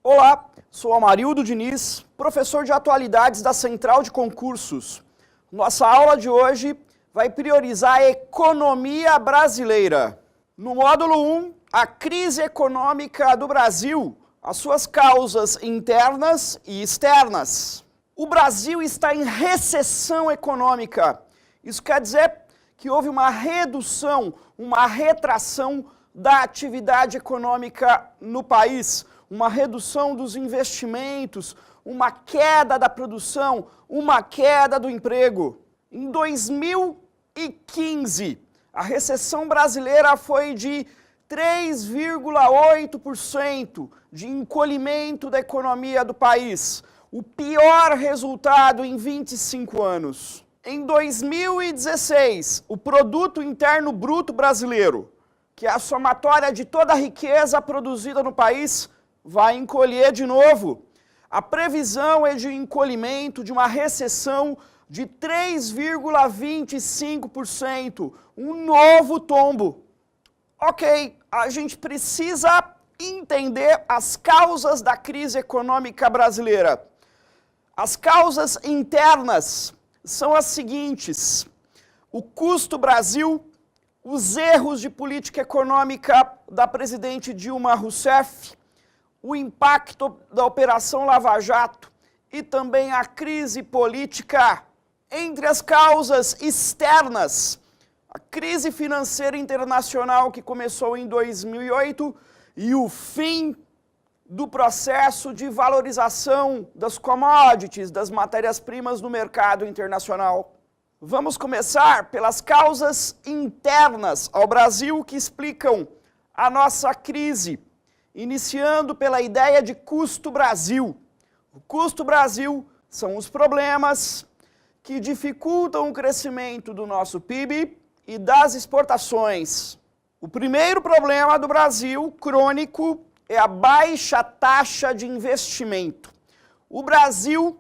Olá, sou Amarildo Diniz, professor de atualidades da Central de Concursos. Nossa aula de hoje vai priorizar a economia brasileira. No módulo 1, a crise econômica do Brasil, as suas causas internas e externas. O Brasil está em recessão econômica. Isso quer dizer que houve uma redução, uma retração da atividade econômica no país, uma redução dos investimentos, uma queda da produção, uma queda do emprego. Em 2015, a recessão brasileira foi de 3,8% de encolhimento da economia do país, o pior resultado em 25 anos. Em 2016, o Produto Interno Bruto brasileiro, que é a somatória de toda a riqueza produzida no país, vai encolher de novo. A previsão é de encolhimento de uma recessão de 3,25%, um novo tombo. Ok, a gente precisa entender as causas da crise econômica brasileira. As causas internas são as seguintes: o custo Brasil, os erros de política econômica da presidente Dilma Rousseff, o impacto da Operação Lava Jato e também a crise política. Entre as causas externas, a crise financeira internacional que começou em 2008 e o fim do processo de valorização das commodities, das matérias-primas no mercado internacional. Vamos começar pelas causas internas ao Brasil que explicam a nossa crise, iniciando pela ideia de custo Brasil. O custo Brasil são os problemas que dificultam o crescimento do nosso PIB e das exportações. O primeiro problema do Brasil, crônico, é a baixa taxa de investimento. O Brasil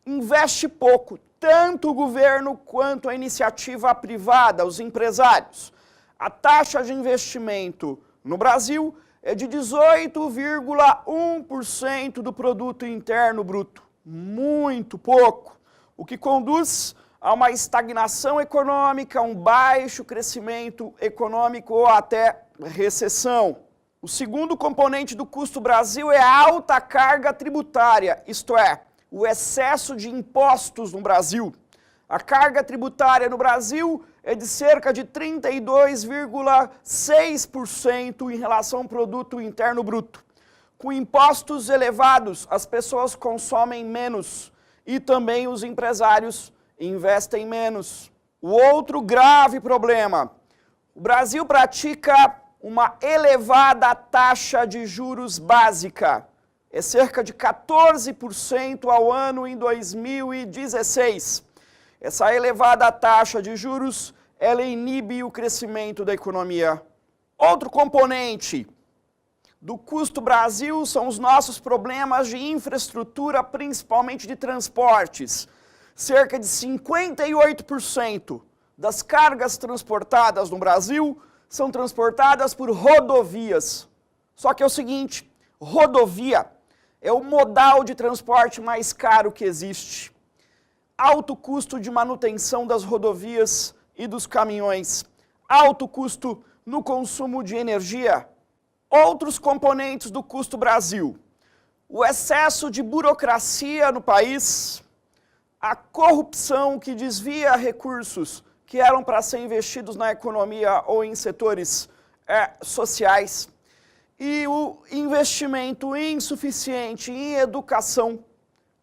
investe pouco, tanto o governo quanto a iniciativa privada, os empresários. A taxa de investimento no Brasil é de 18,1% do produto interno bruto. Muito pouco, o que conduz a uma estagnação econômica, um baixo crescimento econômico ou até recessão. O segundo componente do custo Brasil é a alta carga tributária, isto é, o excesso de impostos no Brasil. A carga tributária no Brasil é de cerca de 32,6% em relação ao produto interno bruto. Com impostos elevados, as pessoas consomem menos e também os empresários investem menos. O outro grave problema: o Brasil pratica uma elevada taxa de juros básica. É cerca de 14% ao ano em 2016. Essa elevada taxa de juros, ela inibe o crescimento da economia. Outro componente do custo Brasil são os nossos problemas de infraestrutura, principalmente de transportes. Cerca de 58% das cargas transportadas no Brasil são transportadas por rodovias. Só que é o seguinte, rodovia é o modal de transporte mais caro que existe. Alto custo de manutenção das rodovias e dos caminhões. Alto custo no consumo de energia. Outros componentes do custo Brasil: o excesso de burocracia no país, a corrupção que desvia recursos que eram para ser investidos na economia ou em setores sociais, e o investimento insuficiente em educação,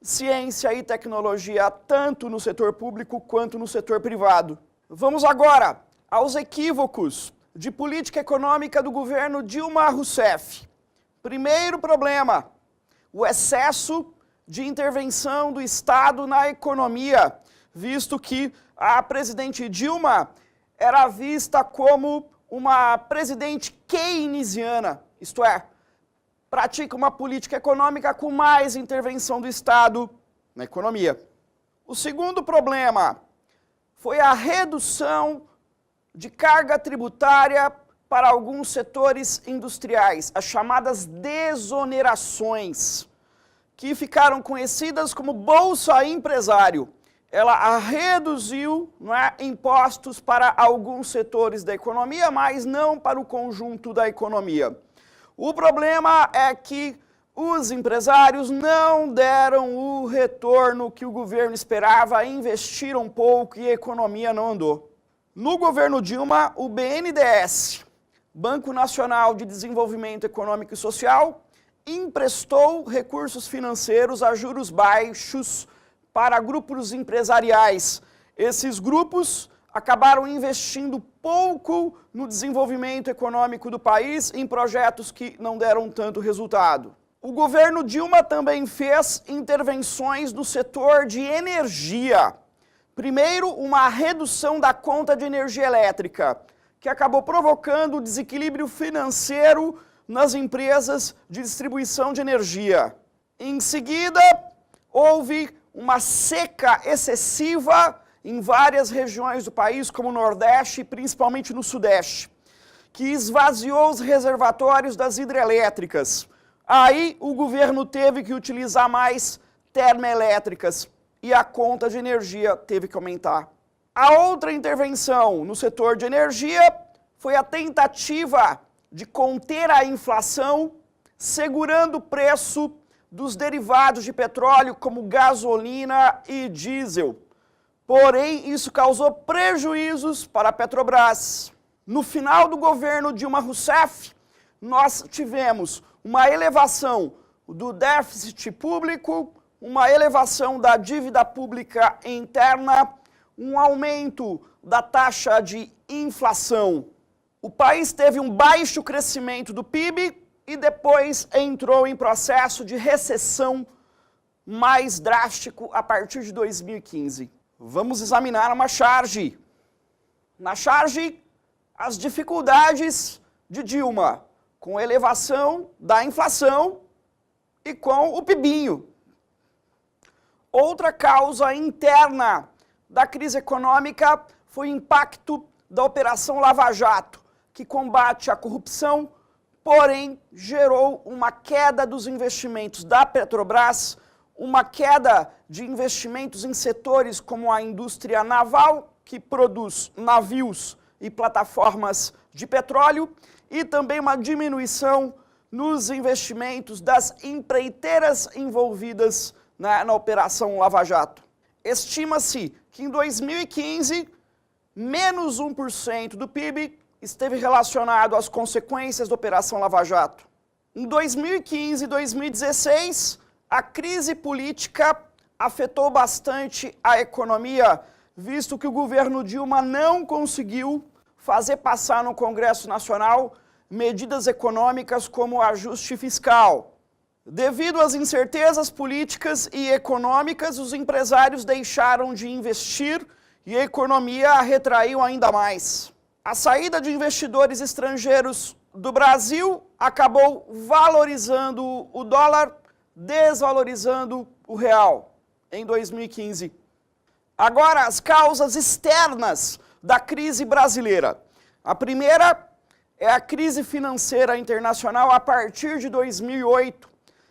ciência e tecnologia, tanto no setor público quanto no setor privado. Vamos agora aos equívocos de política econômica do governo Dilma Rousseff. Primeiro problema: o excesso de intervenção do Estado na economia, visto que a presidente Dilma era vista como uma presidente keynesiana, isto é, pratica uma política econômica com mais intervenção do Estado na economia. O segundo problema foi a redução de carga tributária para alguns setores industriais, as chamadas desonerações, que ficaram conhecidas como Bolsa Empresário. Ela reduziu, impostos para alguns setores da economia, mas não para o conjunto da economia. O problema é que os empresários não deram o retorno que o governo esperava, investiram pouco e a economia não andou. No governo Dilma, o BNDES, Banco Nacional de Desenvolvimento Econômico e Social, emprestou recursos financeiros a juros baixos para grupos empresariais. Esses grupos acabaram investindo pouco no desenvolvimento econômico do país em projetos que não deram tanto resultado. O governo Dilma também fez intervenções no setor de energia. Primeiro, uma redução da conta de energia elétrica, que acabou provocando desequilíbrio financeiro nas empresas de distribuição de energia. Em seguida, houve uma seca excessiva em várias regiões do país, como o Nordeste e principalmente no Sudeste, que esvaziou os reservatórios das hidrelétricas. Aí o governo teve que utilizar mais termoelétricas e a conta de energia teve que aumentar. A outra intervenção no setor de energia foi a tentativa de conter a inflação, segurando o preço dos derivados de petróleo, como gasolina e diesel. Porém, isso causou prejuízos para a Petrobras. No final do governo Dilma Rousseff, nós tivemos uma elevação do déficit público, uma elevação da dívida pública interna, um aumento da taxa de inflação. O país teve um baixo crescimento do PIB e depois entrou em processo de recessão mais drástico a partir de 2015. Vamos examinar uma charge. Na charge, as dificuldades de Dilma com a elevação da inflação e com o PIBinho. Outra causa interna da crise econômica foi o impacto da Operação Lava Jato, que combate a corrupção, porém gerou uma queda dos investimentos da Petrobras, uma queda de investimentos em setores como a indústria naval, que produz navios e plataformas de petróleo, e também uma diminuição nos investimentos das empreiteiras envolvidas na Operação Lava Jato. Estima-se que em 2015, menos 1% do PIB esteve relacionado às consequências da Operação Lava Jato. Em 2015 e 2016, a crise política afetou bastante a economia, visto que o governo Dilma não conseguiu fazer passar no Congresso Nacional medidas econômicas como o ajuste fiscal. Devido às incertezas políticas e econômicas, os empresários deixaram de investir e a economia retraiu ainda mais. A saída de investidores estrangeiros do Brasil acabou valorizando o dólar, desvalorizando o real em 2015. Agora, as causas externas da crise brasileira. A primeira é a crise financeira internacional a partir de 2008,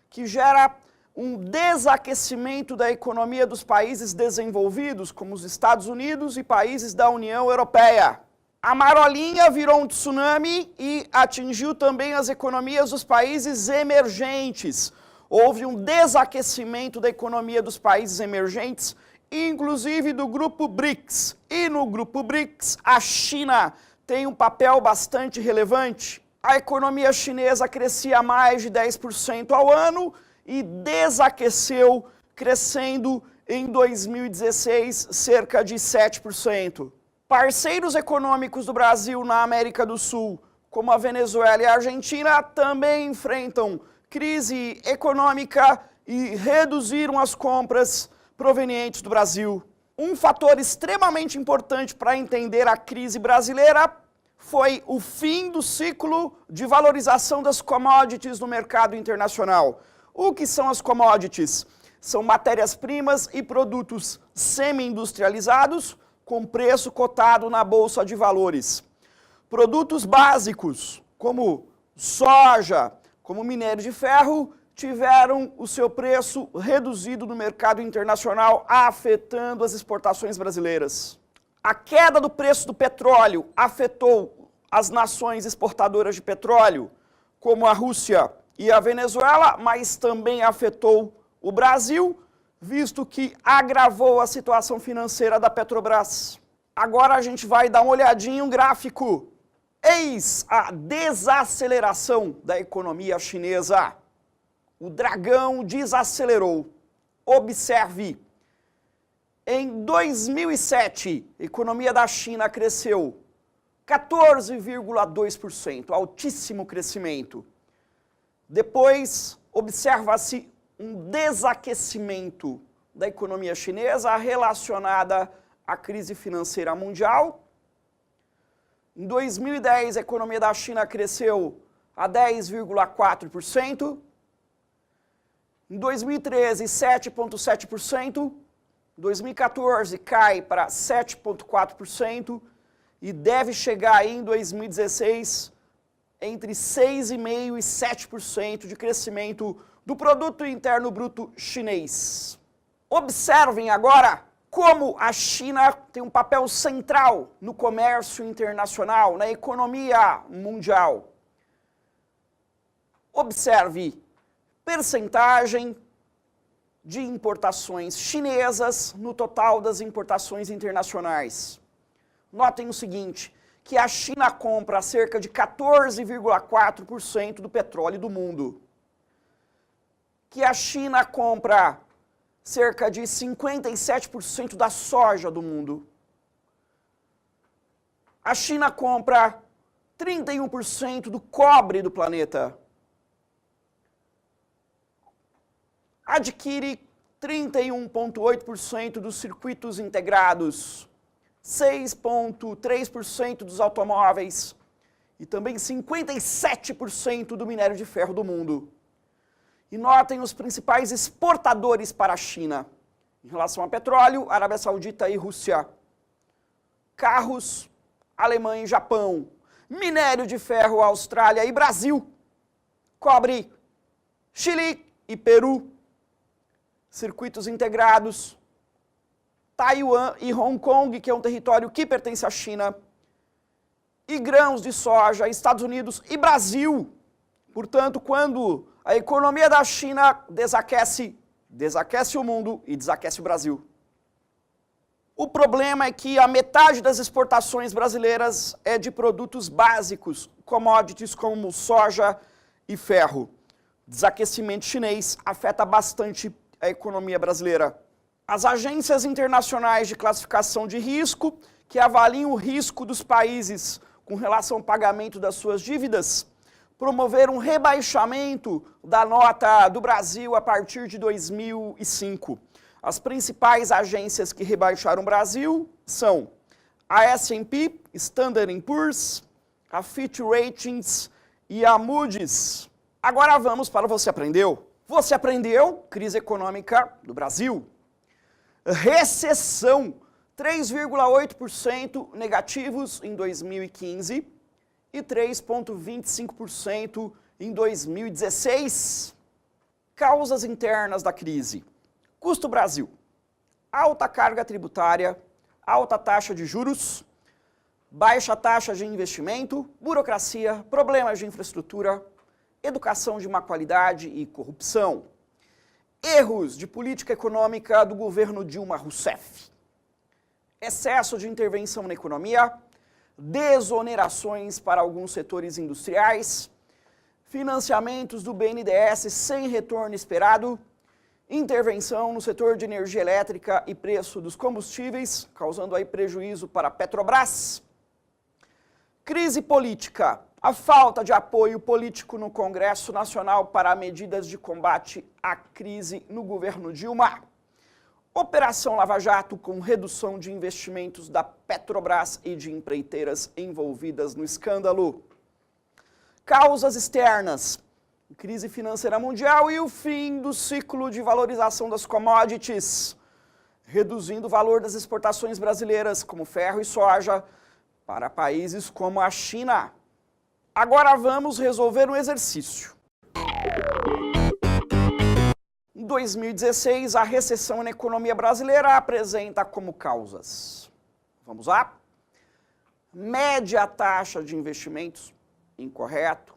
que gera um desaquecimento da economia dos países desenvolvidos, como os Estados Unidos e países da União Europeia. A marolinha virou um tsunami e atingiu também as economias dos países emergentes. Houve um desaquecimento da economia dos países emergentes, inclusive do grupo BRICS. E no grupo BRICS, a China tem um papel bastante relevante. A economia chinesa crescia mais de 10% ao ano e desaqueceu, crescendo em 2016 cerca de 7%. Parceiros econômicos do Brasil na América do Sul, como a Venezuela e a Argentina, também enfrentam crise econômica e reduziram as compras provenientes do Brasil. Um fator extremamente importante para entender a crise brasileira foi o fim do ciclo de valorização das commodities no mercado internacional. O que são as commodities? São matérias-primas e produtos semi-industrializados com preço cotado na Bolsa de Valores. Produtos básicos, como soja, como minério de ferro, tiveram o seu preço reduzido no mercado internacional, afetando as exportações brasileiras. A queda do preço do petróleo afetou as nações exportadoras de petróleo, como a Rússia e a Venezuela, mas também afetou o Brasil, visto que agravou a situação financeira da Petrobras. Agora a gente vai dar uma olhadinha em um gráfico. Eis a desaceleração da economia chinesa. O dragão desacelerou. Observe. Em 2007, a economia da China cresceu 14,2%, altíssimo crescimento. Depois, observa-se um desaquecimento da economia chinesa relacionada à crise financeira mundial. Em 2010, a economia da China cresceu a 10,4%. Em 2013, 7,7%. Em 2014, cai para 7,4%. E deve chegar aí em 2016 entre 6,5% e 7% de crescimento do Produto Interno Bruto chinês. Observem agora como a China tem um papel central no comércio internacional, na economia mundial. Observe percentagem de importações chinesas no total das importações internacionais. Notem o seguinte, que a China compra cerca de 14,4% do petróleo do mundo. Que a China compra cerca de 57% da soja do mundo. A China compra 31% do cobre do planeta. Adquire 31,8% dos circuitos integrados, 6,3% dos automóveis e também 57% do minério de ferro do mundo. E notem os principais exportadores para a China. Em relação a petróleo, Arábia Saudita e Rússia. Carros, Alemanha e Japão. Minério de ferro, Austrália e Brasil. Cobre, Chile e Peru. Circuitos integrados, Taiwan e Hong Kong, que é um território que pertence à China. E grãos de soja, Estados Unidos e Brasil. Portanto, quando a economia da China desaquece o mundo e desaquece o Brasil. O problema é que a metade das exportações brasileiras é de produtos básicos, commodities como soja e ferro. Desaquecimento chinês afeta bastante a economia brasileira. As agências internacionais de classificação de risco, que avaliam o risco dos países com relação ao pagamento das suas dívidas, promoveram um rebaixamento da nota do Brasil a partir de 2005. As principais agências que rebaixaram o Brasil são a S&P, Standard & Poor's, a Fitch Ratings e a Moody's. Agora vamos para o Você Aprendeu. Você aprendeu crise econômica do Brasil. Recessão, 3,8% negativos em 2015 e 3,25% em 2016. Causas internas da crise. Custo Brasil. Alta carga tributária, alta taxa de juros, baixa taxa de investimento, burocracia, problemas de infraestrutura, educação de má qualidade e corrupção. Erros de política econômica do governo Dilma Rousseff. Excesso de intervenção na economia, desonerações para alguns setores industriais, financiamentos do BNDES sem retorno esperado, intervenção no setor de energia elétrica e preço dos combustíveis, causando aí prejuízo para a Petrobras. Crise política, a falta de apoio político no Congresso Nacional para medidas de combate à crise no governo Dilma. Operação Lava Jato com redução de investimentos da Petrobras e de empreiteiras envolvidas no escândalo. Causas externas, crise financeira mundial e o fim do ciclo de valorização das commodities, reduzindo o valor das exportações brasileiras, como ferro e soja, para países como a China. Agora vamos resolver um exercício. Em 2016, a recessão na economia brasileira apresenta como causas. Vamos lá? Média taxa de investimentos, incorreto.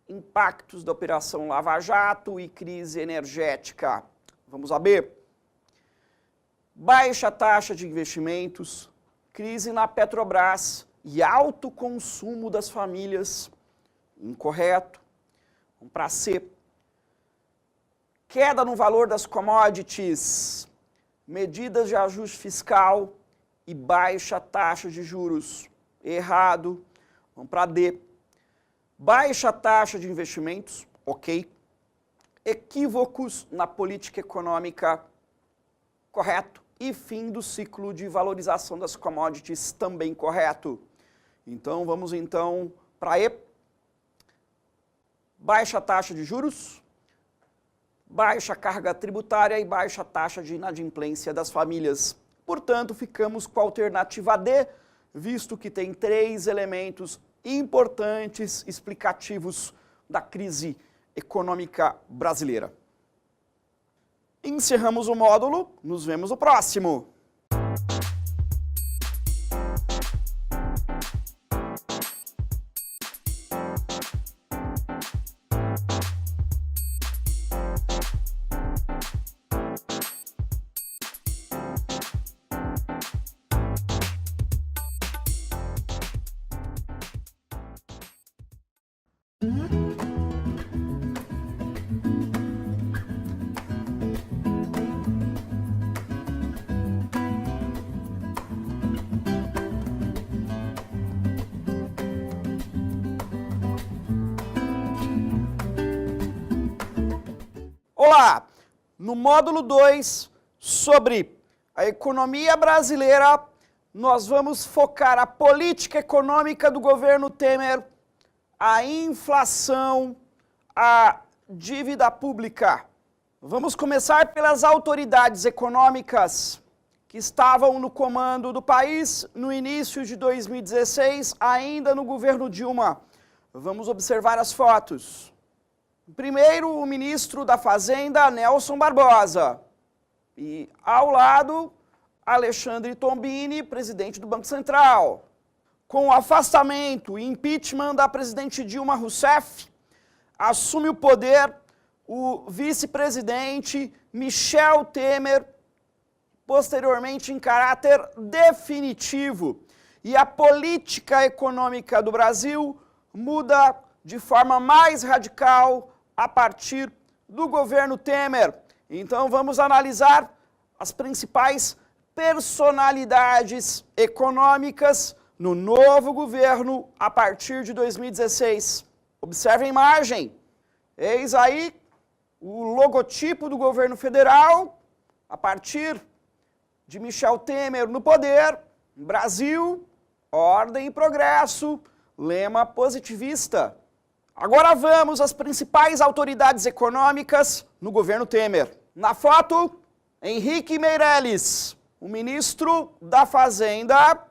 Impactos da Operação Lava Jato e crise energética. Vamos a B. Baixa taxa de investimentos, crise na Petrobras e alto consumo das famílias. Incorreto. Vamos para C. Queda no valor das commodities, medidas de ajuste fiscal e baixa taxa de juros. Errado. Vamos para D. Baixa taxa de investimentos, ok. Equívocos na política econômica, correto. E fim do ciclo de valorização das commodities, também correto. Então, vamos para E. Baixa taxa de juros, baixa carga tributária e baixa taxa de inadimplência das famílias. Portanto, ficamos com a alternativa D, visto que tem 3 elementos importantes explicativos da crise econômica brasileira. Encerramos o módulo, nos vemos no próximo. Olá! No módulo 2, sobre a economia brasileira, nós vamos focar a política econômica do governo Temer, a inflação, a dívida pública. Vamos começar pelas autoridades econômicas que estavam no comando do país no início de 2016, ainda no governo Dilma. Vamos observar as fotos. Primeiro, o ministro da Fazenda, Nelson Barbosa. E, ao lado, Alexandre Tombini, presidente do Banco Central. Com o afastamento e impeachment da presidente Dilma Rousseff, assume o poder o vice-presidente Michel Temer, posteriormente em caráter definitivo. E a política econômica do Brasil muda de forma mais radical a partir do governo Temer. Então vamos analisar as principais personalidades econômicas no novo governo a partir de 2016. Observe a imagem. Eis aí o logotipo do governo federal a partir de Michel Temer no poder. Brasil, ordem e progresso, lema positivista. Agora vamos às principais autoridades econômicas no governo Temer. Na foto, Henrique Meirelles, o ministro da Fazenda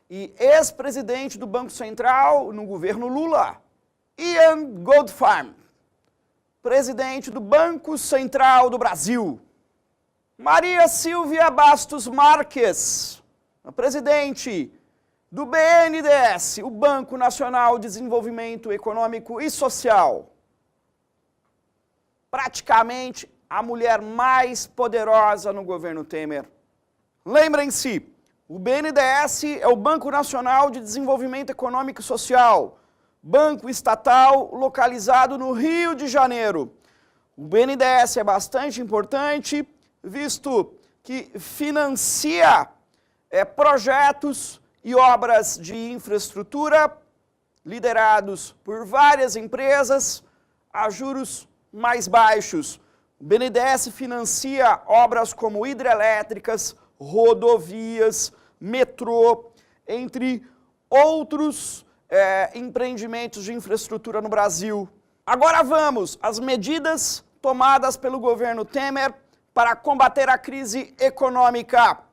e ex-presidente do Banco Central no governo Lula. Ian Goldfarb, presidente do Banco Central do Brasil. Maria Silvia Bastos Marques, a presidente do BNDES, o Banco Nacional de Desenvolvimento Econômico e Social. Praticamente a mulher mais poderosa no governo Temer. Lembrem-se, o BNDES é o Banco Nacional de Desenvolvimento Econômico e Social, banco estatal localizado no Rio de Janeiro. O BNDES é bastante importante, visto que financia projetos e obras de infraestrutura liderados por várias empresas a juros mais baixos. O BNDES financia obras como hidrelétricas, rodovias, metrô, entre outros empreendimentos de infraestrutura no Brasil. Agora vamos às medidas tomadas pelo governo Temer para combater a crise econômica.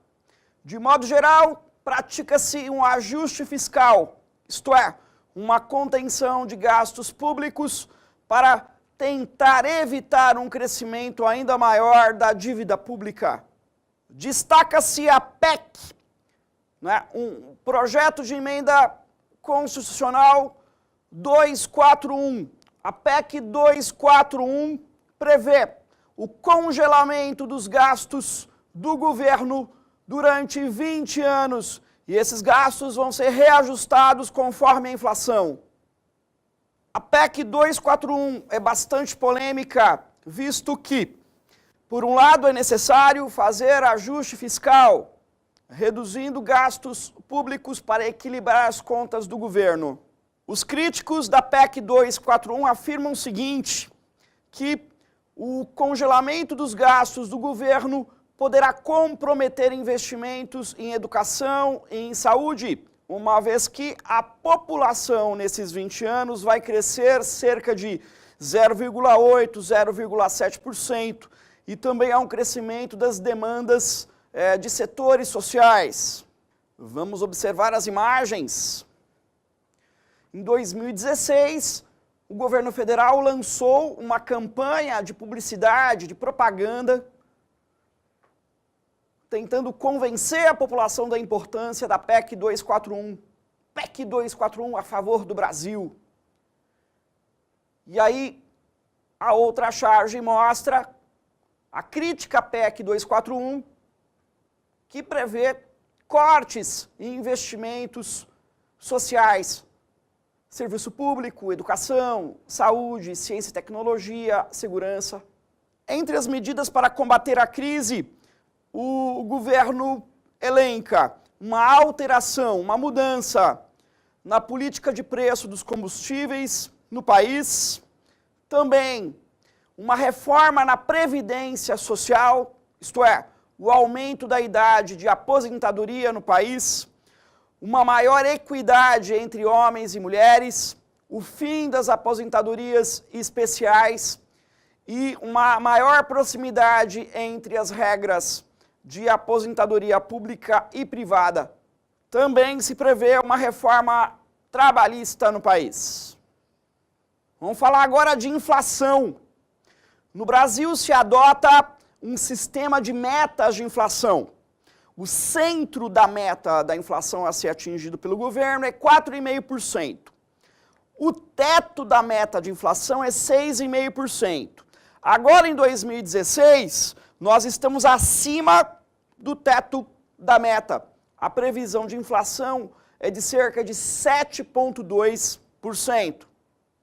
De modo geral, pratica-se um ajuste fiscal, isto é, uma contenção de gastos públicos para tentar evitar um crescimento ainda maior da dívida pública. Destaca-se a PEC, né, um projeto de emenda constitucional 241. A PEC 241 prevê o congelamento dos gastos do governo durante 20 anos, e esses gastos vão ser reajustados conforme a inflação. A PEC 241 é bastante polêmica, visto que, por um lado, é necessário fazer ajuste fiscal, reduzindo gastos públicos para equilibrar as contas do governo. Os críticos da PEC 241 afirmam o seguinte, que o congelamento dos gastos do governo poderá comprometer investimentos em educação e em saúde, uma vez que a população nesses 20 anos vai crescer cerca de 0,8%, 0,7%, e também há um crescimento das demandas de setores sociais. Vamos observar as imagens. Em 2016, o governo federal lançou uma campanha de publicidade, de propaganda, tentando convencer a população da importância da PEC 241. PEC 241 a favor do Brasil. E aí, a outra charge mostra a crítica à PEC 241, que prevê cortes em investimentos sociais, serviço público, educação, saúde, ciência e tecnologia, segurança. Entre as medidas para combater a crise, o governo elenca uma alteração, uma mudança na política de preço dos combustíveis no país, também uma reforma na previdência social, isto é, o aumento da idade de aposentadoria no país, uma maior equidade entre homens e mulheres, o fim das aposentadorias especiais e uma maior proximidade entre as regras de aposentadoria pública e privada. Também se prevê uma reforma trabalhista no país. Vamos falar agora de inflação. No Brasil se adota um sistema de metas de inflação. O centro da meta da inflação a ser atingido pelo governo é 4,5%. O teto da meta de inflação é 6,5%. Agora, em 2016, nós estamos acima do teto da meta. A previsão de inflação é de cerca de 7,2%.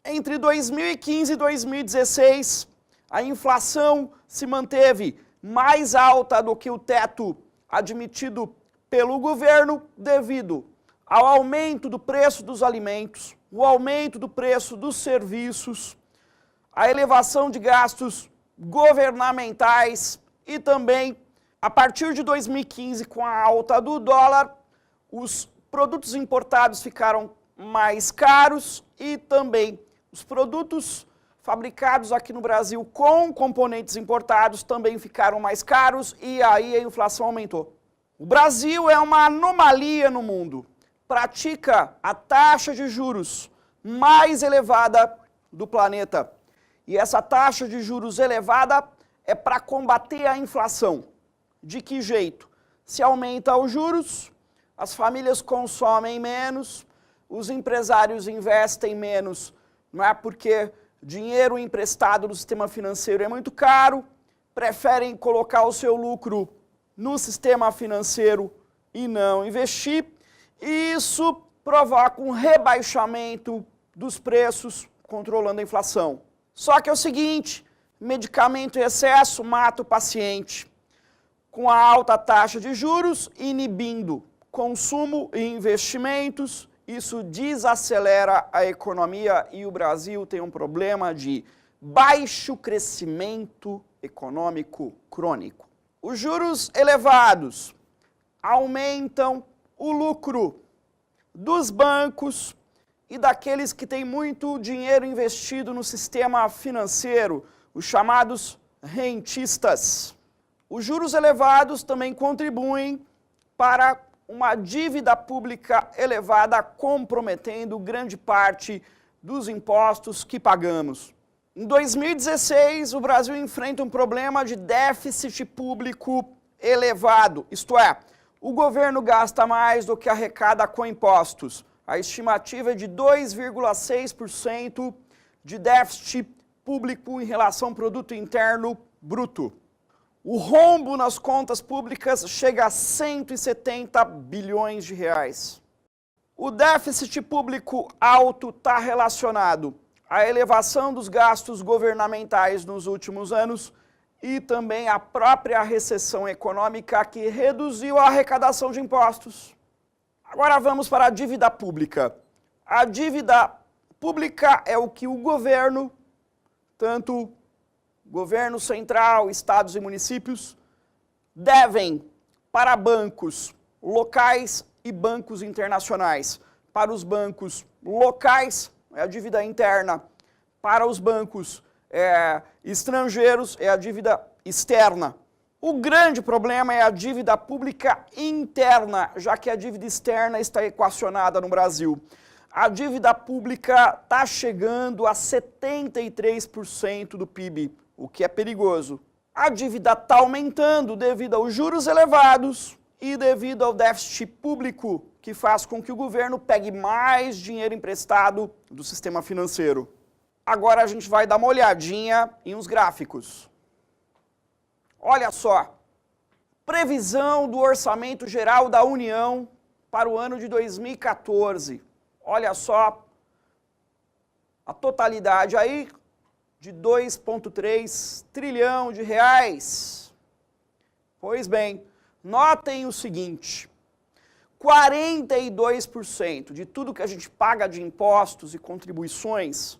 Entre 2015 e 2016, a inflação se manteve mais alta do que o teto admitido pelo governo devido ao aumento do preço dos alimentos, o aumento do preço dos serviços, a elevação de gastos governamentais e também, a partir de 2015, com a alta do dólar, os produtos importados ficaram mais caros e também os produtos fabricados aqui no Brasil com componentes importados também ficaram mais caros e aí a inflação aumentou. O Brasil é uma anomalia no mundo. Pratica a taxa de juros mais elevada do planeta. E essa taxa de juros elevada é para combater a inflação. De que jeito? Se aumenta os juros, as famílias consomem menos, os empresários investem menos, não é porque dinheiro emprestado no sistema financeiro é muito caro, preferem colocar o seu lucro no sistema financeiro e não investir, e isso provoca um rebaixamento dos preços, controlando a inflação. Só que é o seguinte, medicamento em excesso mata o paciente. Com a alta taxa de juros, inibindo consumo e investimentos, isso desacelera a economia e o Brasil tem um problema de baixo crescimento econômico crônico. Os juros elevados aumentam o lucro dos bancos e daqueles que têm muito dinheiro investido no sistema financeiro, os chamados rentistas. Os juros elevados também contribuem para uma dívida pública elevada comprometendo grande parte dos impostos que pagamos. Em 2016, o Brasil enfrenta um problema de déficit público elevado, isto é, o governo gasta mais do que arrecada com impostos. A estimativa é de 2,6% de déficit público em relação ao produto interno bruto. O rombo nas contas públicas chega a 170 bilhões de reais. O déficit público alto está relacionado à elevação dos gastos governamentais nos últimos anos e também à própria recessão econômica que reduziu a arrecadação de impostos. Agora vamos para a dívida pública. A dívida pública é o que o governo, tanto governo central, estados e municípios, devem para bancos locais e bancos internacionais. Para os bancos locais, é a dívida interna. Para os bancos estrangeiros, é a dívida externa. O grande problema é a dívida pública interna, já que a dívida externa está equacionada no Brasil. A dívida pública está chegando a 73% do PIB, o que é perigoso. A dívida está aumentando devido aos juros elevados e devido ao déficit público, que faz com que o governo pegue mais dinheiro emprestado do sistema financeiro. Agora a gente vai dar uma olhadinha em uns gráficos. Olha só, previsão do Orçamento Geral da União para o ano de 2014. Olha só, a totalidade aí de 2,3 trilhão de reais. Pois bem, notem o seguinte, 42% de tudo que a gente paga de impostos e contribuições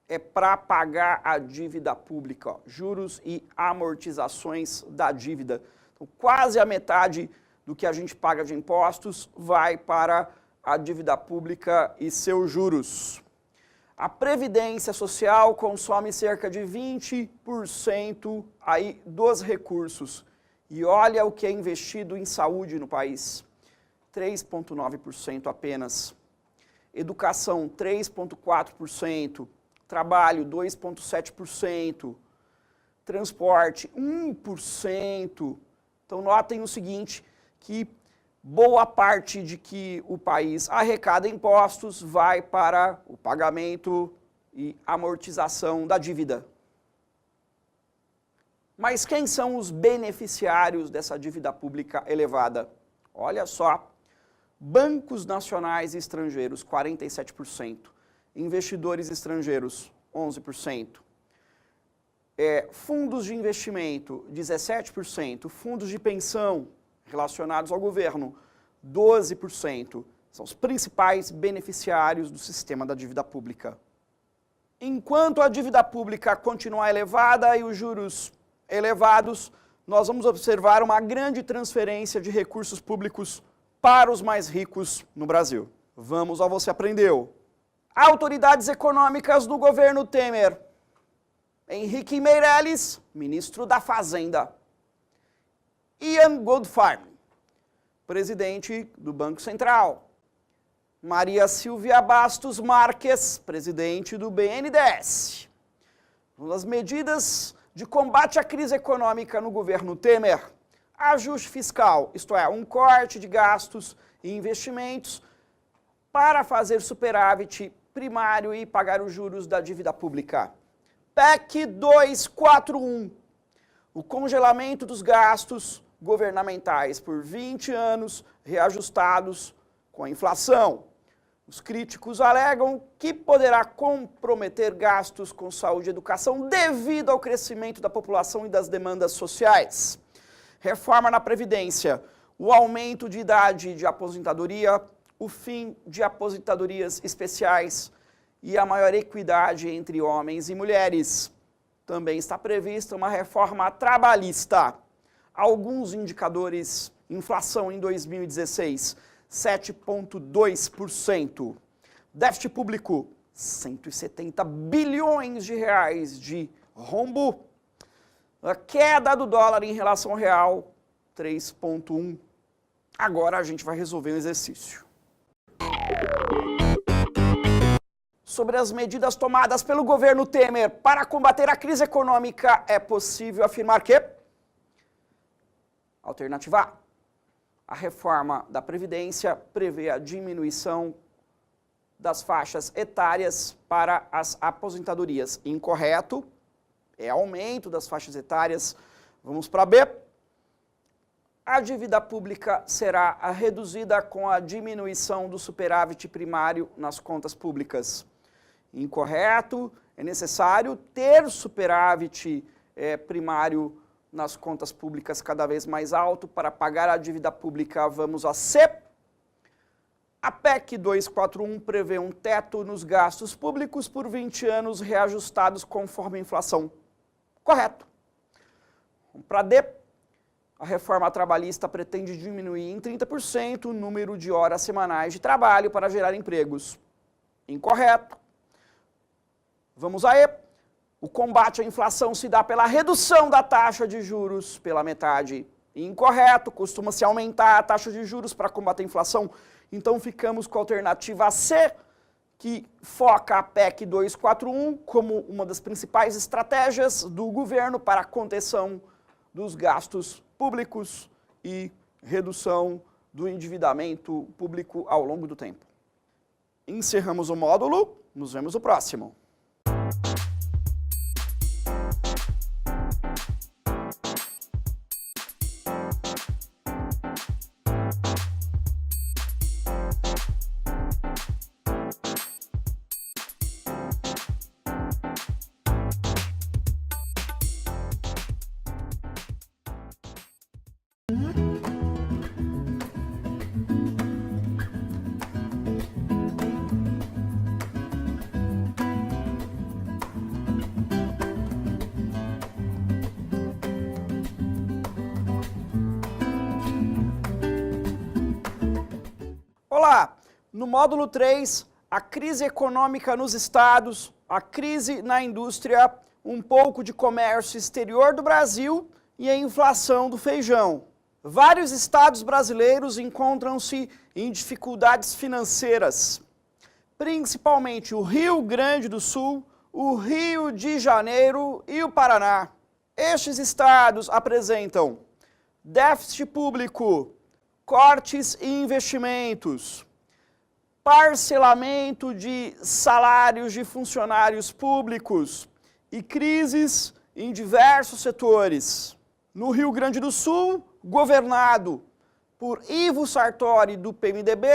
é para pagar a dívida pública, ó, juros e amortizações da dívida. Então, quase a metade do que a gente paga de impostos vai para a dívida pública e seus juros. A Previdência Social consome cerca de 20% aí dos recursos. E olha o que é investido em saúde no país, 3,9% apenas. Educação, 3,4%. Trabalho, 2,7%. Transporte, 1%. Então, notem o seguinte, que boa parte de que o país arrecada impostos vai para o pagamento e amortização da dívida. Mas quem são os beneficiários dessa dívida pública elevada? Olha só, bancos nacionais e estrangeiros, 47%. Investidores estrangeiros, 11%. Fundos de investimento, 17%. Fundos de pensão relacionados ao governo, 12%. São os principais beneficiários do sistema da dívida pública. Enquanto a dívida pública continuar elevada e os juros elevados, nós vamos observar uma grande transferência de recursos públicos para os mais ricos no Brasil. Vamos ao Você Aprendeu. Autoridades econômicas do governo Temer. Henrique Meirelles, ministro da Fazenda. Ian Goldfarb, presidente do Banco Central. Maria Silvia Bastos Marques, presidente do BNDES. As medidas de combate à crise econômica no governo Temer. Ajuste fiscal, isto é, um corte de gastos e investimentos para fazer superávit primário e pagar os juros da dívida pública. PEC 241, o congelamento dos gastos governamentais por 20 anos, reajustados com a inflação. Os críticos alegam que poderá comprometer gastos com saúde e educação devido ao crescimento da população e das demandas sociais. Reforma na Previdência, o aumento de idade de aposentadoria, o fim de aposentadorias especiais e a maior equidade entre homens e mulheres. Também está prevista uma reforma trabalhista. Alguns indicadores, inflação em 2016, 7,2%. Déficit público, 170 bilhões de reais de rombo. A queda do dólar em relação ao real, 3,1%. Agora a gente vai resolver um exercício. Sobre as medidas tomadas pelo governo Temer para combater a crise econômica, é possível afirmar que... Alternativa A. A reforma da Previdência prevê a diminuição das faixas etárias para as aposentadorias. Incorreto. É aumento das faixas etárias. Vamos para B. A dívida pública será reduzida com a diminuição do superávit primário nas contas públicas. Incorreto. É necessário ter superávit primário nas contas públicas cada vez mais alto para pagar a dívida pública. Vamos a C. A PEC 241 prevê um teto nos gastos públicos por 20 anos reajustados conforme a inflação. Correto. Vamos para D. A reforma trabalhista pretende diminuir em 30% o número de horas semanais de trabalho para gerar empregos. Incorreto. Vamos a E. O combate à inflação se dá pela redução da taxa de juros pela metade. Incorreto. Costuma-se aumentar a taxa de juros para combater a inflação. Então ficamos com a alternativa C, que foca a PEC 241 como uma das principais estratégias do governo para a contenção dos gastos públicos e redução do endividamento público ao longo do tempo. Encerramos o módulo, nos vemos no próximo. Olá! No módulo 3, a crise econômica nos estados, a crise na indústria, um pouco de comércio exterior do Brasil e a inflação do feijão. Vários estados brasileiros encontram-se em dificuldades financeiras, principalmente o Rio Grande do Sul, o Rio de Janeiro e o Paraná. Estes estados apresentam déficit público, cortes e investimentos, parcelamento de salários de funcionários públicos e crises em diversos setores. No Rio Grande do Sul, governado por Ivo Sartori do PMDB,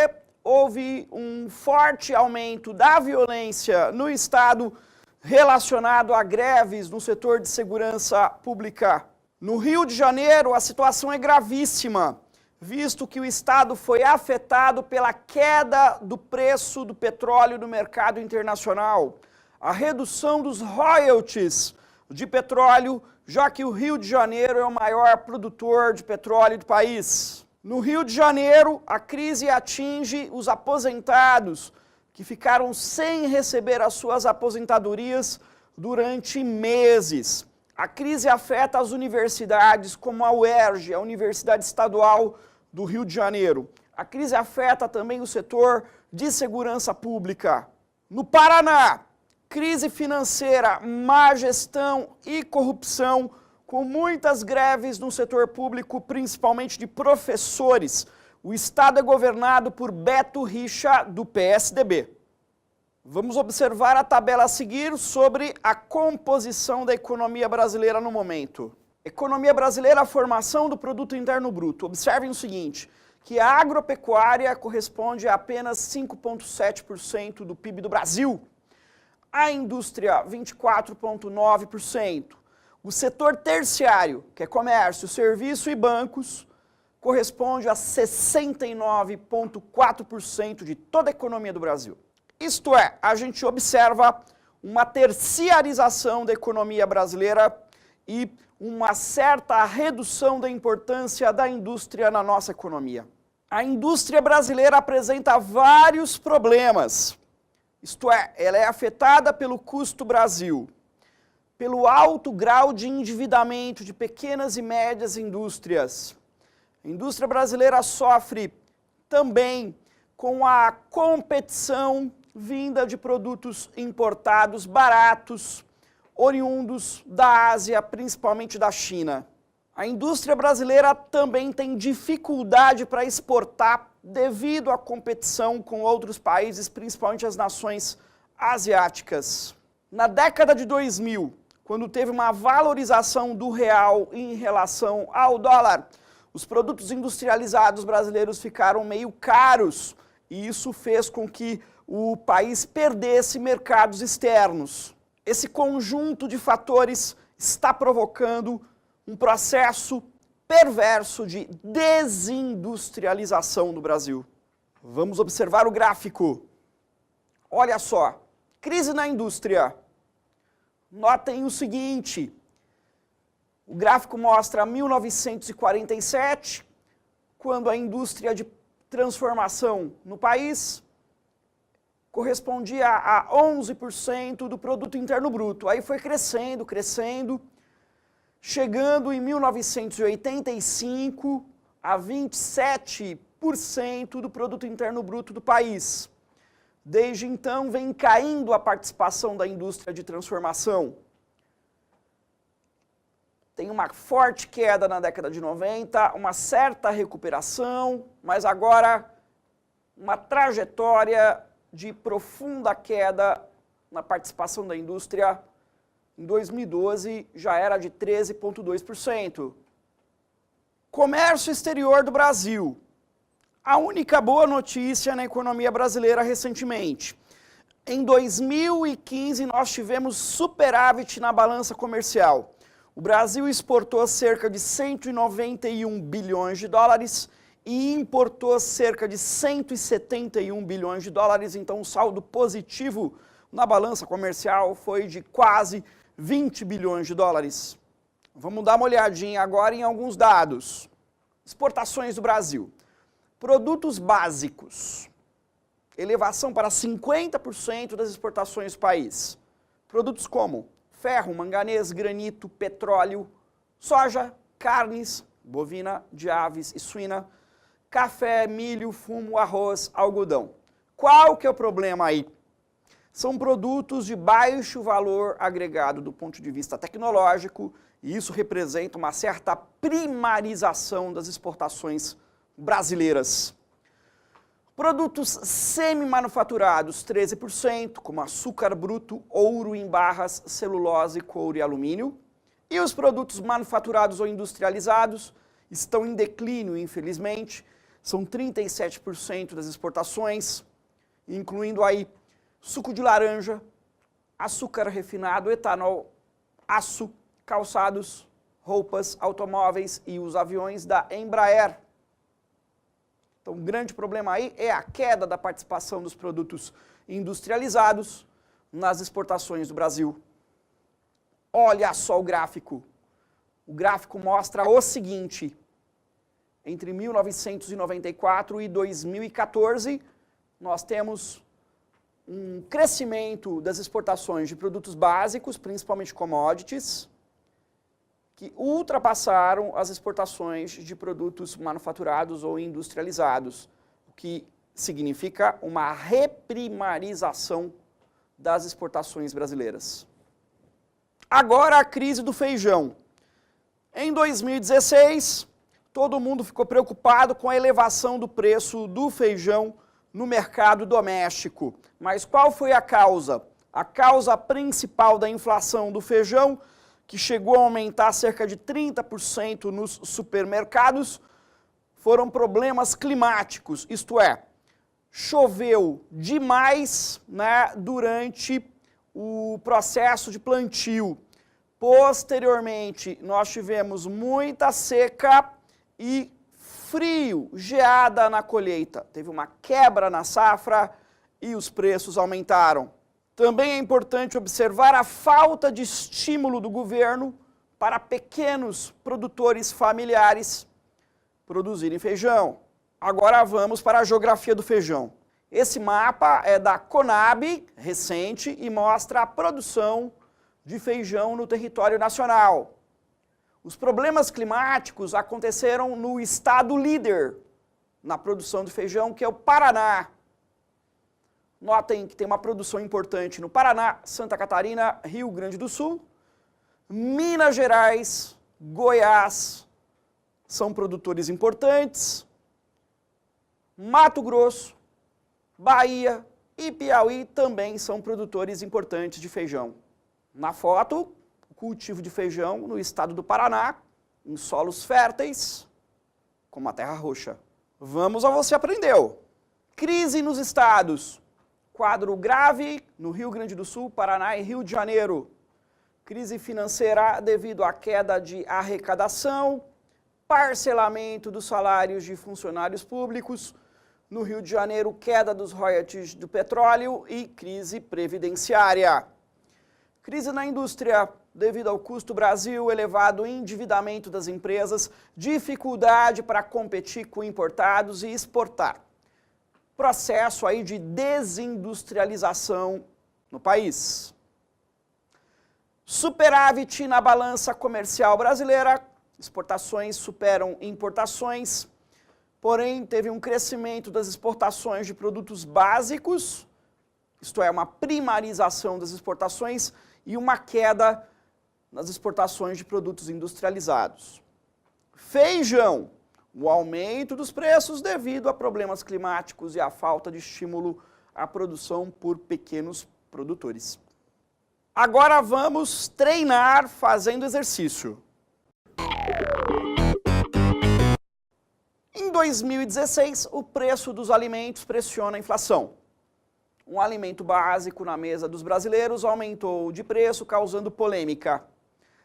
houve um forte aumento da violência no estado relacionado a greves no setor de segurança pública. No Rio de Janeiro, a situação é gravíssima, visto que o estado foi afetado pela queda do preço do petróleo no mercado internacional, a redução dos royalties de petróleo, já que o Rio de Janeiro é o maior produtor de petróleo do país. No Rio de Janeiro, a crise atinge os aposentados, que ficaram sem receber as suas aposentadorias durante meses. A crise afeta as universidades, como a UERJ, a Universidade Estadual do Rio de Janeiro. A crise afeta também o setor de segurança pública. No Paraná, crise financeira, má gestão e corrupção, com muitas greves no setor público, principalmente de professores. O estado é governado por Beto Richa, do PSDB. Vamos observar a tabela a seguir sobre a composição da economia brasileira no momento. Economia brasileira, a formação do Produto Interno Bruto. Observem o seguinte, que a agropecuária corresponde a apenas 5,7% do PIB do Brasil. A indústria, 24,9%. O setor terciário, que é comércio, serviço e bancos, corresponde a 69,4% de toda a economia do Brasil. Isto é, a gente observa uma terciarização da economia brasileira e uma certa redução da importância da indústria na nossa economia. A indústria brasileira apresenta vários problemas. Isto é, ela é afetada pelo custo Brasil, pelo alto grau de endividamento de pequenas e médias indústrias, A indústria brasileira sofre também com a competição vinda de produtos importados baratos, oriundos da Ásia, principalmente da China. A indústria brasileira também tem dificuldade para exportar devido à competição com outros países, principalmente as nações asiáticas. Na década de 2000, quando teve uma valorização do real em relação ao dólar, os produtos industrializados brasileiros ficaram meio caros e isso fez com que o país perdesse mercados externos. Esse conjunto de fatores está provocando um processo perverso de desindustrialização do Brasil. Vamos observar o gráfico. Olha só, crise na indústria. Notem o seguinte, o gráfico mostra 1947, quando a indústria de transformação no país correspondia a 11% do produto interno bruto. Aí foi crescendo, chegando em 1985 a 27% do produto interno bruto do país. Desde então vem caindo a participação da indústria de transformação. Tem uma forte queda na década de 90, uma certa recuperação, mas agora uma trajetória de profunda queda na participação da indústria. Em 2012 já era de 13,2%. Comércio exterior do Brasil. A única boa notícia na economia brasileira recentemente. Em 2015 nós tivemos superávit na balança comercial. O Brasil exportou cerca de 191 bilhões de dólares e importou cerca de 171 bilhões de dólares, então o saldo positivo na balança comercial foi de quase 20 bilhões de dólares. Vamos dar uma olhadinha agora em alguns dados. Exportações do Brasil. Produtos básicos. Elevação para 50% das exportações do país. Produtos como ferro, manganês, granito, petróleo, soja, carnes, bovina, de aves e suína, café, milho, fumo, arroz, algodão. Qual que é o problema aí? São produtos de baixo valor agregado do ponto de vista tecnológico e isso representa uma certa primarização das exportações brasileiras. Produtos semi-manufaturados, 13%, como açúcar bruto, ouro em barras, celulose, couro e alumínio. E os produtos manufaturados ou industrializados estão em declínio, infelizmente. São 37% das exportações, incluindo aí suco de laranja, açúcar refinado, etanol, aço, calçados, roupas, automóveis e os aviões da Embraer. Então, o grande problema aí é a queda da participação dos produtos industrializados nas exportações do Brasil. Olha só o gráfico. O gráfico mostra o seguinte. Entre 1994 e 2014, nós temos um crescimento das exportações de produtos básicos, principalmente commodities, que ultrapassaram as exportações de produtos manufaturados ou industrializados, o que significa uma reprimarização das exportações brasileiras. Agora a crise do feijão. Em 2016, todo mundo ficou preocupado com a elevação do preço do feijão no mercado doméstico. Mas qual foi a causa? A causa principal da inflação do feijão, que chegou a aumentar cerca de 30% nos supermercados, foram problemas climáticos, isto é, choveu demais, durante o processo de plantio. Posteriormente, nós tivemos muita seca e frio, geada na colheita. Teve uma quebra na safra e os preços aumentaram. Também é importante observar a falta de estímulo do governo para pequenos produtores familiares produzirem feijão. Agora vamos para a geografia do feijão. Esse mapa é da Conab, recente, e mostra a produção de feijão no território nacional. Os problemas climáticos aconteceram no estado líder na produção de feijão, que é o Paraná. Notem que tem uma produção importante no Paraná, Santa Catarina, Rio Grande do Sul, Minas Gerais, Goiás são produtores importantes, Mato Grosso, Bahia e Piauí também são produtores importantes de feijão. Na foto, o cultivo de feijão no estado do Paraná, em solos férteis, com uma terra roxa. Vamos ao Você Aprendeu. Crise nos estados. Quadro grave no Rio Grande do Sul, Paraná e Rio de Janeiro. Crise financeira devido à queda de arrecadação, parcelamento dos salários de funcionários públicos. No Rio de Janeiro, queda dos royalties do petróleo e crise previdenciária. Crise na indústria devido ao custo Brasil, elevado endividamento das empresas, dificuldade para competir com importados e exportar. Processo aí de desindustrialização no país. Superávit na balança comercial brasileira, exportações superam importações, porém teve um crescimento das exportações de produtos básicos, isto é, uma primarização das exportações e uma queda nas exportações de produtos industrializados. Feijão. O aumento dos preços devido a problemas climáticos e a falta de estímulo à produção por pequenos produtores. Agora vamos treinar fazendo exercício. Em 2016, o preço dos alimentos pressiona a inflação. Um alimento básico na mesa dos brasileiros aumentou de preço, causando polêmica.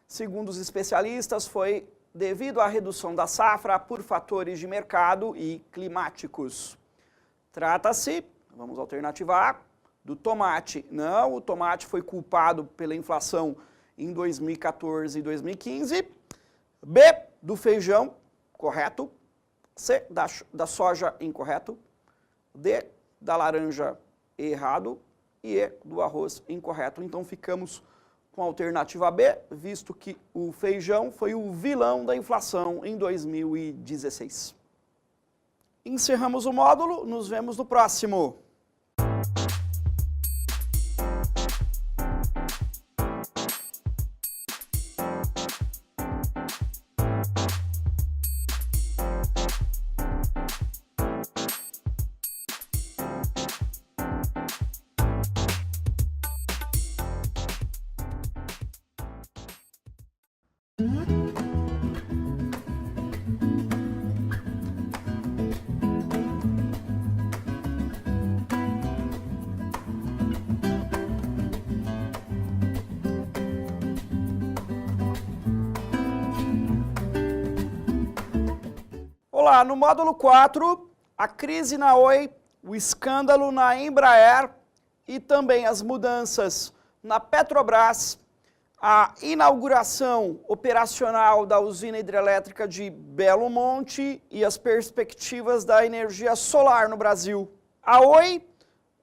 Segundo os especialistas, foi devido à redução da safra por fatores de mercado e climáticos. Trata-se, vamos à alternativa A, do tomate. Não, o tomate foi culpado pela inflação em 2014 e 2015. B, do feijão, correto. C, da soja, incorreto. D, da laranja, errado. E E, do arroz, incorreto. Então ficamos com a alternativa B, visto que o feijão foi o vilão da inflação em 2016. Encerramos o módulo, nos vemos no próximo. Olá, no módulo 4, a crise na Oi, o escândalo na Embraer e também as mudanças na Petrobras, a inauguração operacional da usina hidrelétrica de Belo Monte e as perspectivas da energia solar no Brasil. A Oi,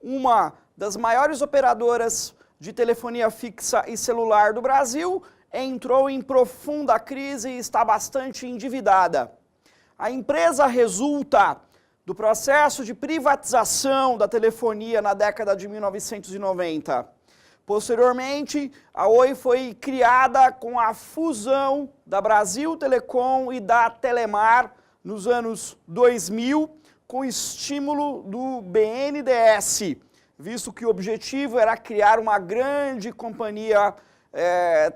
uma das maiores operadoras de telefonia fixa e celular do Brasil, entrou em profunda crise e está bastante endividada. A empresa resulta do processo de privatização da telefonia na década de 1990. Posteriormente, a Oi foi criada com a fusão da Brasil Telecom e da Telemar nos anos 2000, com estímulo do BNDES, visto que o objetivo era criar uma grande companhia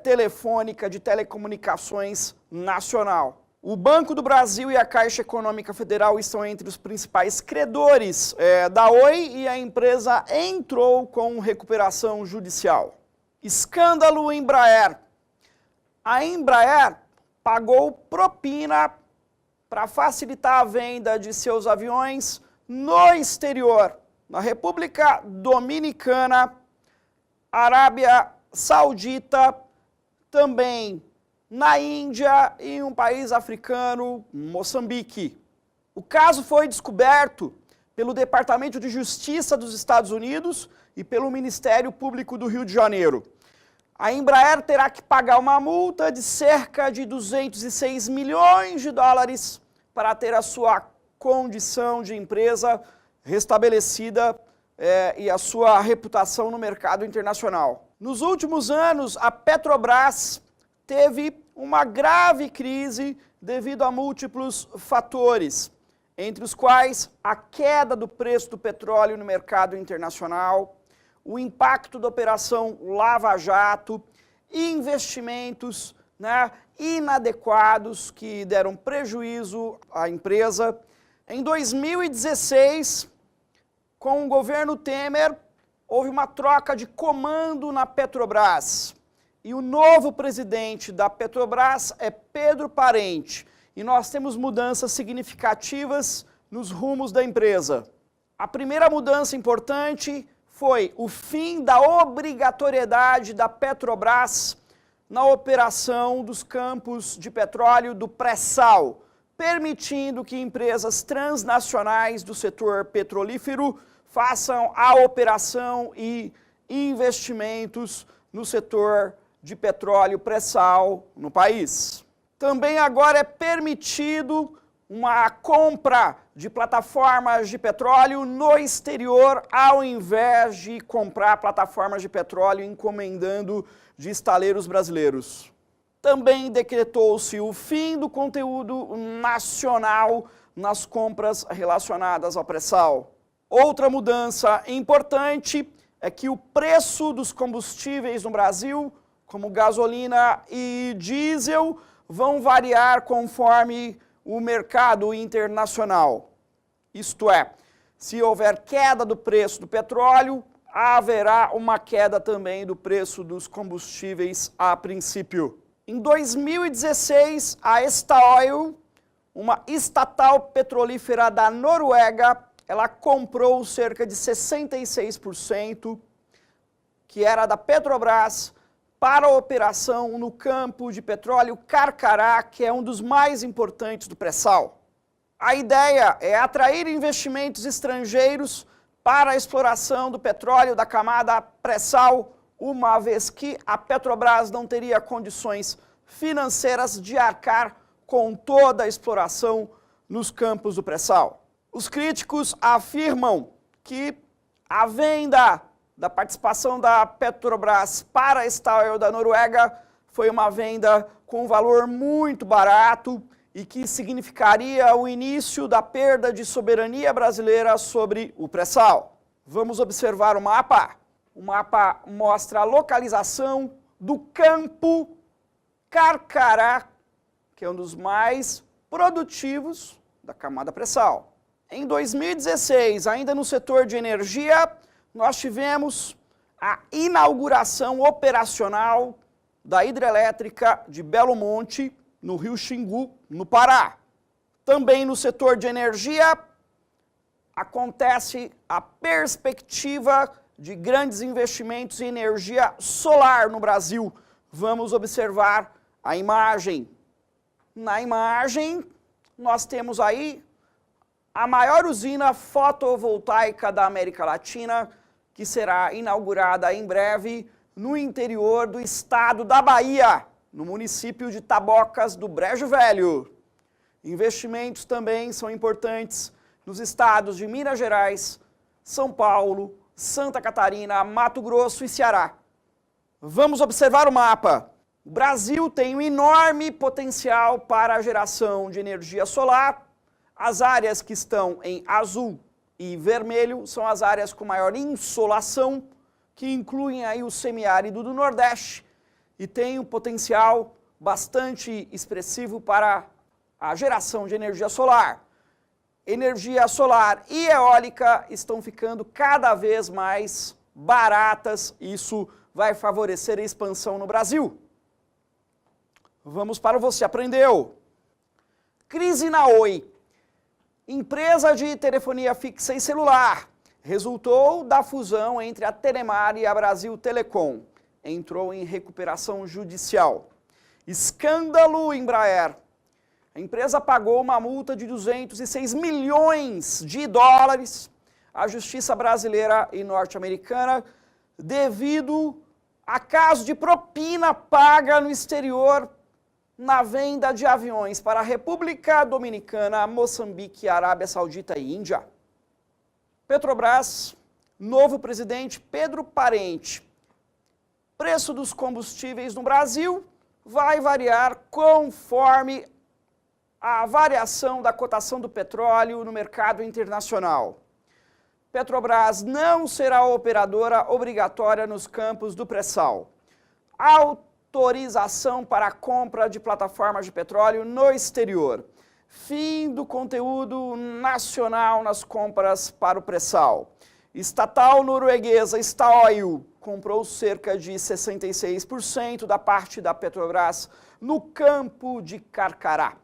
telefônica de telecomunicações nacional. O Banco do Brasil e a Caixa Econômica Federal estão entre os principais credores da Oi e a empresa entrou com recuperação judicial. Escândalo Embraer. A Embraer pagou propina para facilitar a venda de seus aviões no exterior, na República Dominicana, Arábia Saudita, também na Índia e em um país africano, Moçambique. O caso foi descoberto pelo Departamento de Justiça dos Estados Unidos e pelo Ministério Público do Rio de Janeiro. A Embraer terá que pagar uma multa de cerca de 206 milhões de dólares para ter a sua condição de empresa restabelecida e a sua reputação no mercado internacional. Nos últimos anos, a Petrobras teve uma grave crise devido a múltiplos fatores, entre os quais a queda do preço do petróleo no mercado internacional, o impacto da Operação Lava Jato e investimentos inadequados que deram prejuízo à empresa. Em 2016, com o governo Temer, houve uma troca de comando na Petrobras. E o novo presidente da Petrobras é Pedro Parente. E nós temos mudanças significativas nos rumos da empresa. A primeira mudança importante foi o fim da obrigatoriedade da Petrobras na operação dos campos de petróleo do pré-sal, permitindo que empresas transnacionais do setor petrolífero façam a operação e investimentos no setor de petróleo pré-sal no país. Também agora é permitido uma compra de plataformas de petróleo no exterior, ao invés de comprar plataformas de petróleo encomendando de estaleiros brasileiros. Também decretou-se o fim do conteúdo nacional nas compras relacionadas ao pré-sal. Outra mudança importante é que o preço dos combustíveis no Brasil, como gasolina e diesel, vão variar conforme o mercado internacional. Isto é, se houver queda do preço do petróleo, haverá uma queda também do preço dos combustíveis a princípio. Em 2016, a Statoil, uma estatal petrolífera da Noruega, ela comprou cerca de 66%, que era da Petrobras, para a operação no campo de petróleo Carcará, que é um dos mais importantes do pré-sal. A ideia é atrair investimentos estrangeiros para a exploração do petróleo da camada pré-sal, uma vez que a Petrobras não teria condições financeiras de arcar com toda a exploração nos campos do pré-sal. Os críticos afirmam que a venda da participação da Petrobras para a Statoil da Noruega foi uma venda com um valor muito barato e que significaria o início da perda de soberania brasileira sobre o pré-sal. Vamos observar o mapa. O mapa mostra a localização do campo Carcará, que é um dos mais produtivos da camada pré-sal. Em 2016, ainda no setor de energia, nós tivemos a inauguração operacional da hidrelétrica de Belo Monte, no Rio Xingu, no Pará. Também no setor de energia, acontece a perspectiva de grandes investimentos em energia solar no Brasil. Vamos observar a imagem. Na imagem, nós temos aí a maior usina fotovoltaica da América Latina, que será inaugurada em breve no interior do estado da Bahia, no município de Tabocas do Brejo Velho. Investimentos também são importantes nos estados de Minas Gerais, São Paulo, Santa Catarina, Mato Grosso e Ceará. Vamos observar o mapa. O Brasil tem um enorme potencial para a geração de energia solar. As áreas que estão em azul e vermelho são as áreas com maior insolação, que incluem aí o semiárido do Nordeste e tem um potencial bastante expressivo para a geração de energia solar. Energia solar e eólica estão ficando cada vez mais baratas, isso vai favorecer a expansão no Brasil. Vamos para o Você Aprendeu. Crise na Oi. Empresa de telefonia fixa e celular, resultou da fusão entre a Telemar e a Brasil Telecom. Entrou em recuperação judicial. Escândalo Embraer. A empresa pagou uma multa de 206 milhões de dólares à Justiça brasileira e norte-americana devido Acaso de propina paga no exterior na venda de aviões para a República Dominicana, Moçambique, Arábia Saudita e Índia. Petrobras, novo presidente Pedro Parente. Preço dos combustíveis no Brasil vai variar conforme a variação da cotação do petróleo no mercado internacional. Petrobras não será operadora obrigatória nos campos do pré-sal. Autorização para a compra de plataformas de petróleo no exterior. Fim do conteúdo nacional nas compras para o pré-sal. Estatal norueguesa Statoil comprou cerca de 66% da parte da Petrobras no campo de Carcará.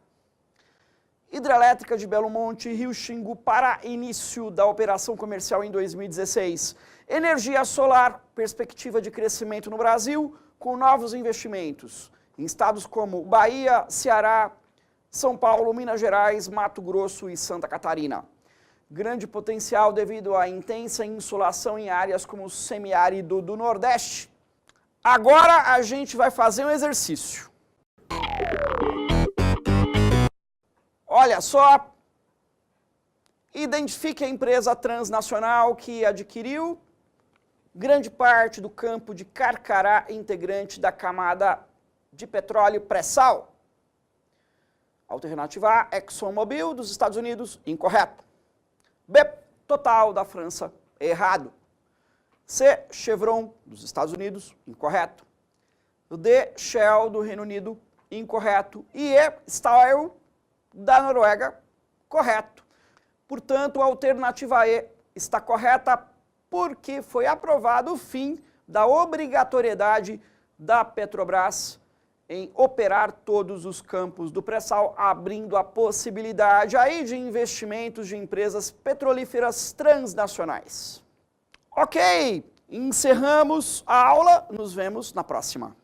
Hidrelétrica de Belo Monte, Rio Xingu, para início da operação comercial em 2016. Energia solar, perspectiva de crescimento no Brasil, com novos investimentos em estados como Bahia, Ceará, São Paulo, Minas Gerais, Mato Grosso e Santa Catarina. Grande potencial devido à intensa insolação em áreas como o semiárido do Nordeste. Agora a gente vai fazer um exercício. Olha só, identifique a empresa transnacional que adquiriu grande parte do campo de Carcará, integrante da camada de petróleo pré-sal. Alternativa A, ExxonMobil dos Estados Unidos, incorreto. B, Total da França, errado. C, Chevron dos Estados Unidos, incorreto. D, Shell do Reino Unido, incorreto. E E, Statoil da Noruega, correto. Portanto, a alternativa E está correta porque foi aprovado o fim da obrigatoriedade da Petrobras em operar todos os campos do pré-sal, abrindo a possibilidade aí de investimentos de empresas petrolíferas transnacionais. Ok, encerramos a aula, nos vemos na próxima.